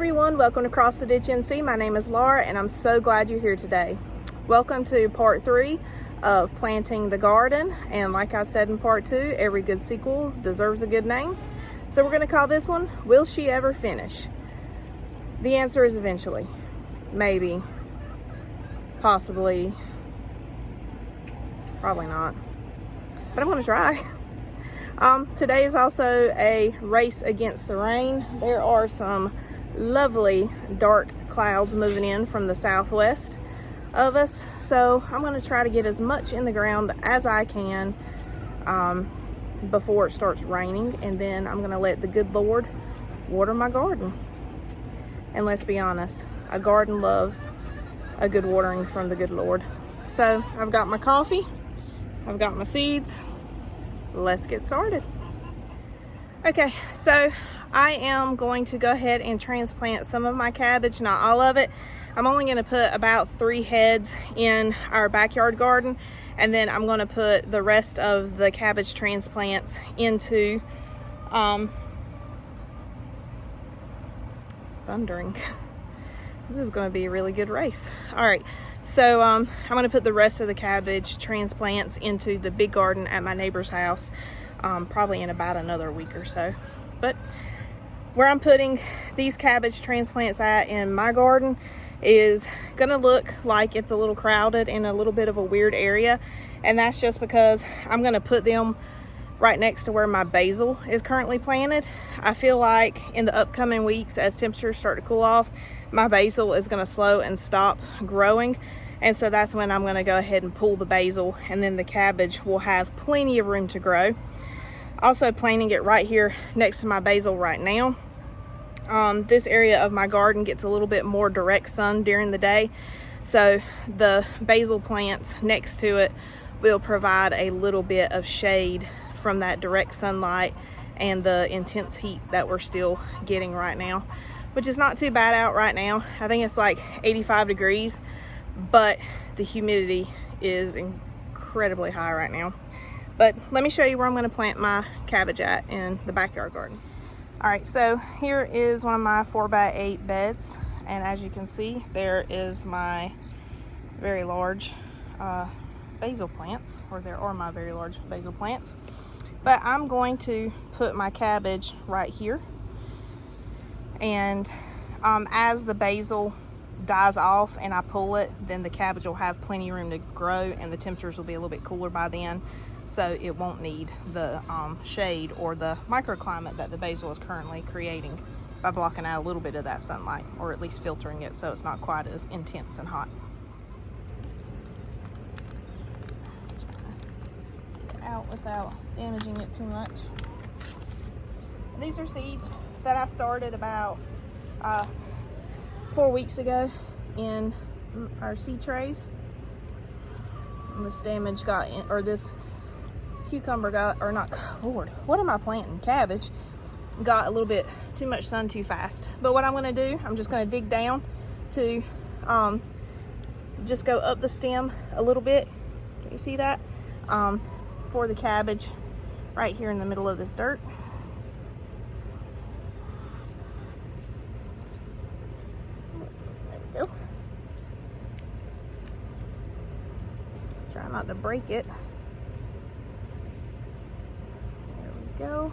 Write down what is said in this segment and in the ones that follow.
everyone, welcome to Cross the Ditch NC. My name is Laura and I'm so glad you're here today. Welcome to part 3 of planting the garden, and like I said in part 2, every good sequel deserves a good name. So we're going to call this one, Will She Ever Finish? The answer is eventually. Maybe. Possibly. Probably not. But I'm going to try. Today is also a race against the rain. There are some lovely dark clouds moving in from the southwest of us, so I'm going to try to get as much in the ground as I can before it starts raining, and then I'm going to let the good Lord water my garden. And let's be honest, a garden loves a good watering from the good Lord. So I've got my coffee, I've got my seeds. Let's get started. Okay, so I am going to go ahead and transplant some of my cabbage, not all of it. I'm only going to put about 3 heads in our backyard garden, and then I'm going to put the rest of the cabbage transplants into it's thundering. This is going to be a really good race. All right, so I'm going to put the rest of the cabbage transplants into the big garden at my neighbor's house, probably in about another week or so. But where I'm putting these cabbage transplants at in my garden is going to look like it's a little crowded in a little bit of a weird area, and that's just because I'm going to put them right next to where my basil is currently planted. I feel like in the upcoming weeks, as temperatures start to cool off, my basil is going to slow and stop growing, and so that's when I'm going to go ahead and pull the basil, and then the cabbage will have plenty of room to grow. Also planting it right here next to my basil right now. This area of my garden gets a little bit more direct sun during the day, so the basil plants next to it will provide a little bit of shade from that direct sunlight and the intense heat that we're still getting right now, which is not too bad out right now. I think it's like 85 degrees, but the humidity is incredibly high right now. But let me show you where I'm going to plant my cabbage at in the backyard garden. All right, so here is one of my 4x8 beds, and as you can see, there is my very large basil plants, or there are my very large basil plants. But I'm going to put my cabbage right here, and as the basil dies off and I pull it, then the cabbage will have plenty of room to grow, and the temperatures will be a little bit cooler by then, so it won't need the shade or the microclimate that the basil is currently creating by blocking out a little bit of that sunlight, or at least filtering it so it's not quite as intense and hot. Get out without damaging it too much. These are seeds that I started about 4 weeks ago in our seed trays. And this damage got in, or this cucumber got, or not, Lord, what am I planting? Cabbage got a little bit too much sun too fast. But what I'm going to do, I'm just going to dig down to just go up the stem a little bit. Can you see that? For the cabbage right here in the middle of this dirt. There we go. Try not to break it. Go.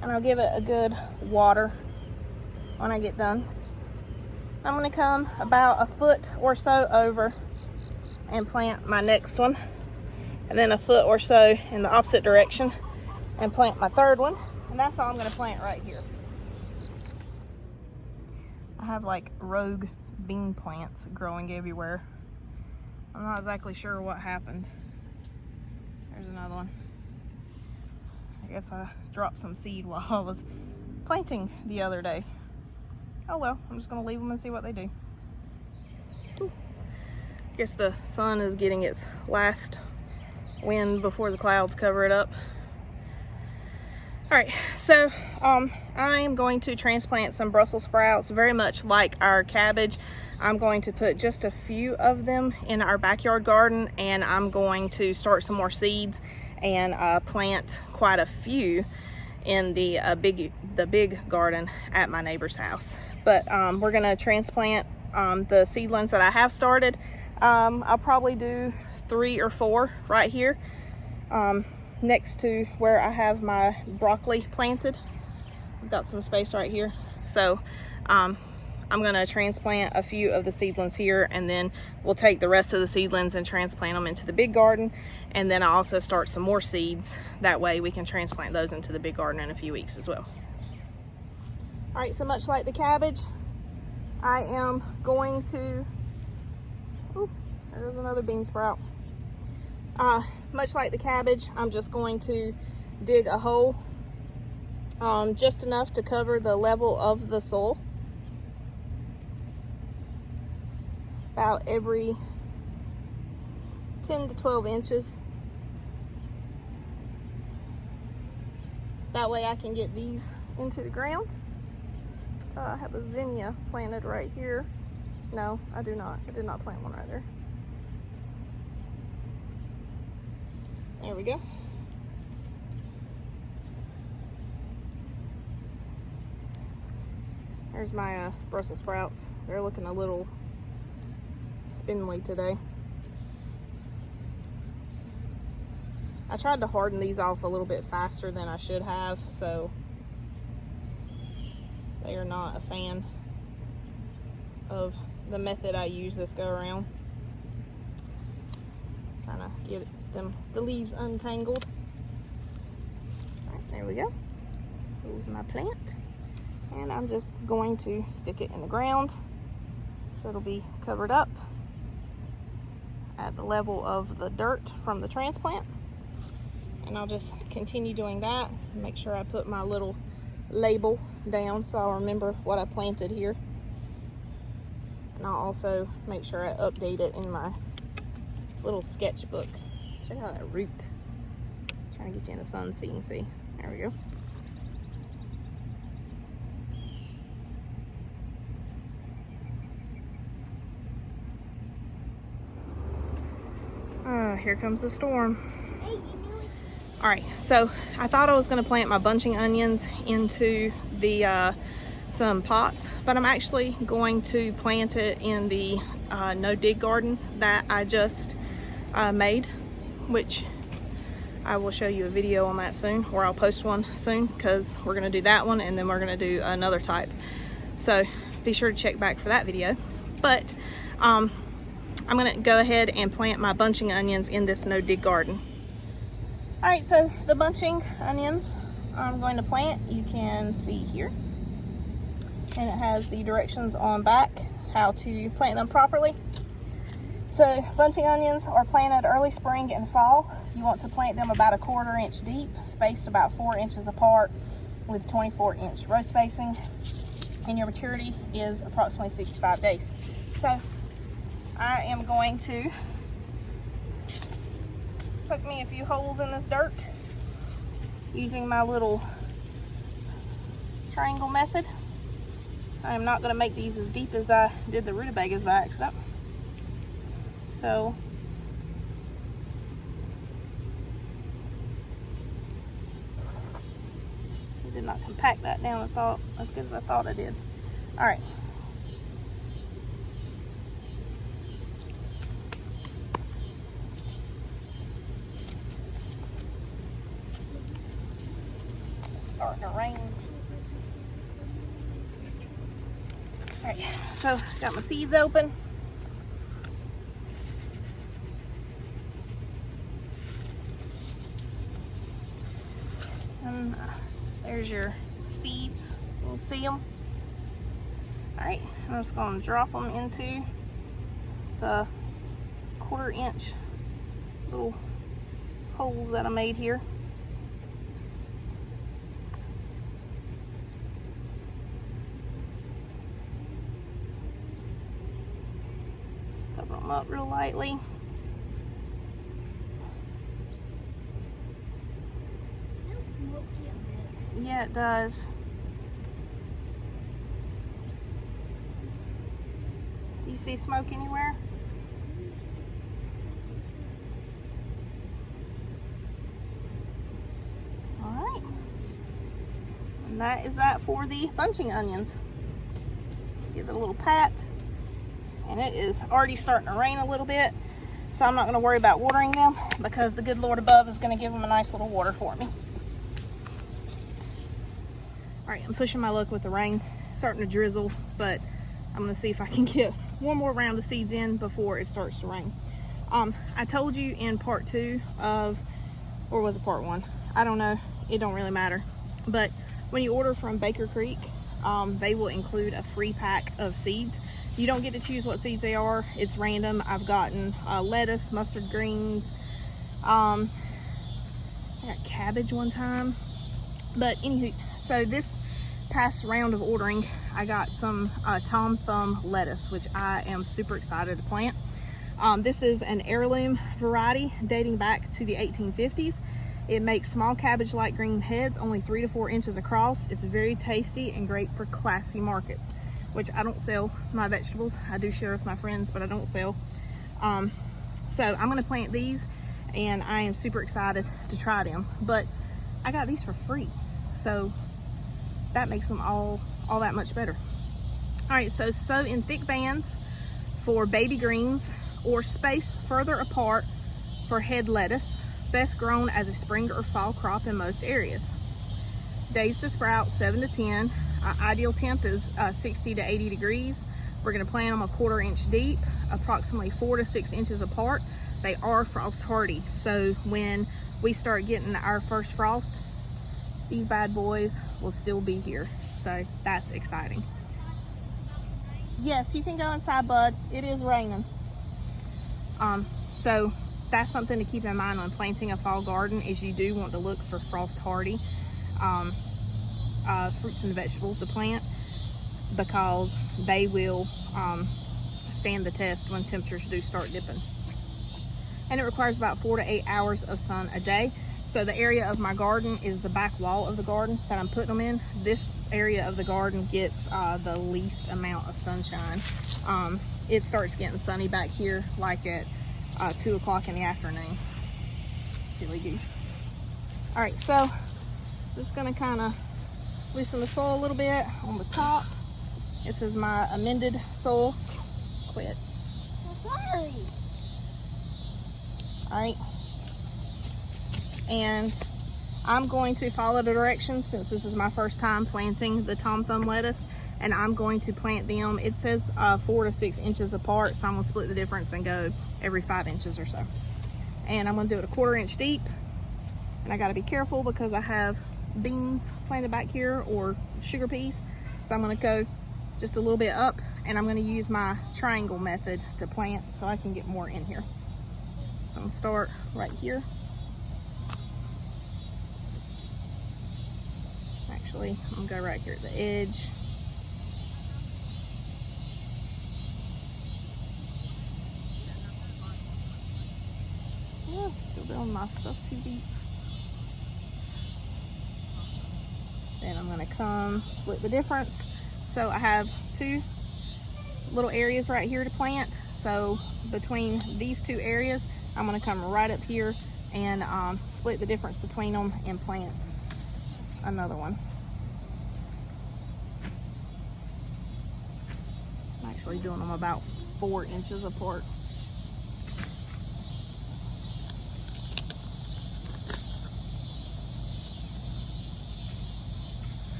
And I'll give it a good water when I get done. I'm going to come about a foot or so over and plant my next one, and then a foot or so in the opposite direction and plant my third one, and that's all I'm going to plant right here. I have like rogue bean plants growing everywhere. I'm not exactly sure what happened. There's another one. I guess I dropped some seed while I was planting the other day. Oh well, I'm just going to leave them and see what they do. Ooh. I guess the sun is getting its last wind before the clouds cover it up. Alright, so I am going to transplant some Brussels sprouts, very much like our cabbage. I'm going to put just a few of them in our backyard garden, and I'm going to start some more seeds and plant quite a few in the big garden at my neighbor's house. But we're gonna transplant the seedlings that I have started. I'll probably do 3 or 4 right here next to where I have my broccoli planted. I've got some space right here, so I'm gonna transplant a few of the seedlings here, and then we'll take the rest of the seedlings and transplant them into the big garden. And then I'll also start some more seeds. That way we can transplant those into the big garden in a few weeks as well. All right, so much like the cabbage, I am going to, oh, there's another bean sprout. Much like the cabbage, I'm just going to dig a hole just enough to cover the level of the soil. About every 10 to 12 inches. That way I can get these into the ground. I have a zinnia planted right here. No, I do not. I did not plant one right there. There we go. There's my Brussels sprouts. They're looking a little spindly today. I tried to harden these off a little bit faster than I should have, so they are not a fan of the method I use this go around. Trying to get the leaves untangled. All right, there we go. Here's my plant, and I'm just going to stick it in the ground so it'll be covered up at the level of the dirt from the transplant. And I'll just continue doing that. Make sure I put my little label down so I'll remember what I planted here. And I'll also make sure I update it in my little sketchbook. Check out that root. I'm trying to get you in the sun so you can see. There we go. Here comes the storm. All right, so I thought I was going to plant my bunching onions into the some pots, but I'm actually going to plant it in the no dig garden that I just made, which I will show you a video on that soon, or I'll post one soon, because we're going to do that one and then we're going to do another type. So be sure to check back for that video. But I'm going to go ahead and plant my bunching onions in this no dig garden. All right, so the bunching onions I'm going to plant, you can see here, and it has the directions on back how to plant them properly. So bunching onions are planted early spring and fall. You want to plant them about 1/4 inch deep, spaced about 4 inches apart, with 24-inch row spacing, and your maturity is approximately 65 days. So I am going to poke me a few holes in this dirt using my little triangle method. I am not going to make these as deep as I did the rutabagas by accident. So I did not compact that down as good as I thought I did. All right. Starting to rain. All right, so got my seeds open. And there's your seeds. You can see them. All right, I'm just going to drop them into the 1/4 inch little holes that I made here. Cover them up real lightly. Yeah, it does. Do you see smoke anywhere? And that is that for the bunching onions. Give it a little pat. And it is already starting to rain a little bit, so I'm not going to worry about watering them because the good Lord above is going to give them a nice little water for me. All right, I'm pushing my luck with the rain. It's starting to drizzle, but I'm going to see if I can get one more round of seeds in before it starts to rain. I told you in part 2 of, or was it part 1? I don't know. It don't really matter. But when you order from Baker Creek, they will include a free pack of seeds. You don't get to choose what seeds they are. It's random. I've gotten lettuce, mustard greens. I got cabbage one time. But anywho, so this past round of ordering, I got some Tom Thumb lettuce, which I am super excited to plant. This is an heirloom variety dating back to the 1850s. It makes small cabbage-like green heads, only 3 to 4 inches across. It's very tasty and great for classy markets, which I don't sell my vegetables. I do share with my friends, but I don't sell. So I'm gonna plant these, and I am super excited to try them. But I got these for free, so that makes them all that much better. All right, so sow in thick bands for baby greens or space further apart for head lettuce. Best grown as a spring or fall crop in most areas. Days to sprout 7 to 10. Ideal temp is 60 to 80 degrees. We're going to plant them a 1/4 inch deep, approximately 4 to 6 inches apart. They are frost hardy, so when we start getting our first frost, these bad boys will still be here. So that's exciting. Yes, you can go inside, bud. It is raining. So that's something to keep in mind when planting a fall garden, is you do want to look for frost hardy fruits and vegetables to plant, because they will stand the test when temperatures do start dipping. And it requires about 4 to 8 hours of sun a day. So the area of my garden is the back wall of the garden that I'm putting them in. This area of the garden gets the least amount of sunshine. It starts getting sunny back here like at 2 o'clock in the afternoon. Silly goose. All right, so just gonna kind of loosen the soil a little bit on the top. This is my amended soil. Quit. Sorry. All right. And I'm going to follow the directions, since this is my first time planting the Tom Thumb lettuce, and I'm going to plant them, it says 4 to 6 inches apart, so I'm gonna split the difference and go every 5 inches or so. And I'm gonna do it a 1/4 inch deep. And I gotta be careful because I have beans planted back here, or sugar peas. So I'm gonna go just a little bit up, and I'm gonna use my triangle method to plant so I can get more in here. So I'm gonna start right here. Actually, I'm gonna go right here at the edge. Yeah, still doing my stuff too deep. Then I'm gonna come split the difference. So I have 2 little areas right here to plant. So between these 2 areas, I'm gonna come right up here and split the difference between them and plant another one. I'm actually doing them about 4 inches apart.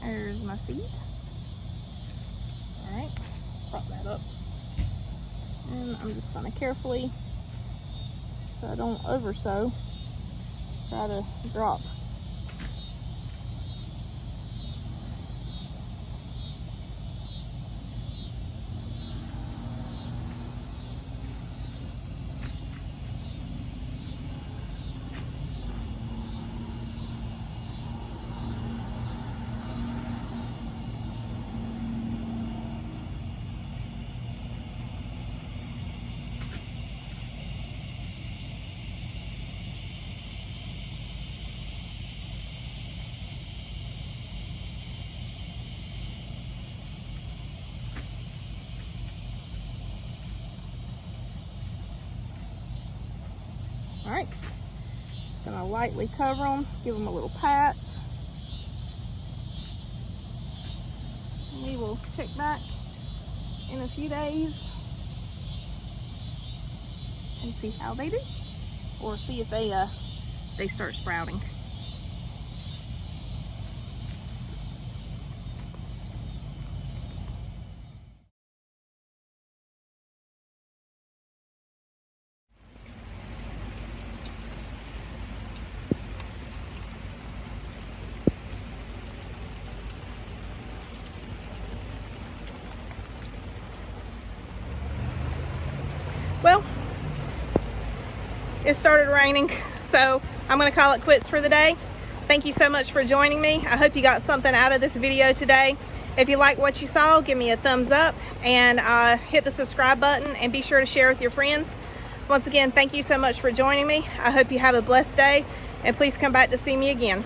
There's my seed. All right, prop that up. And I'm just gonna carefully, so I don't oversow, try to drop. All right, just gonna lightly cover them, give them a little pat. we'll check back in a few days and see how they do, or see if they start sprouting. Well, it started raining, so I'm going to call it quits for the day. Thank you so much for joining me. I hope you got something out of this video today. If you like what you saw, give me a thumbs up and hit the subscribe button, and be sure to share with your friends. Once again, thank you so much for joining me. I hope you have a blessed day, and please come back to see me again.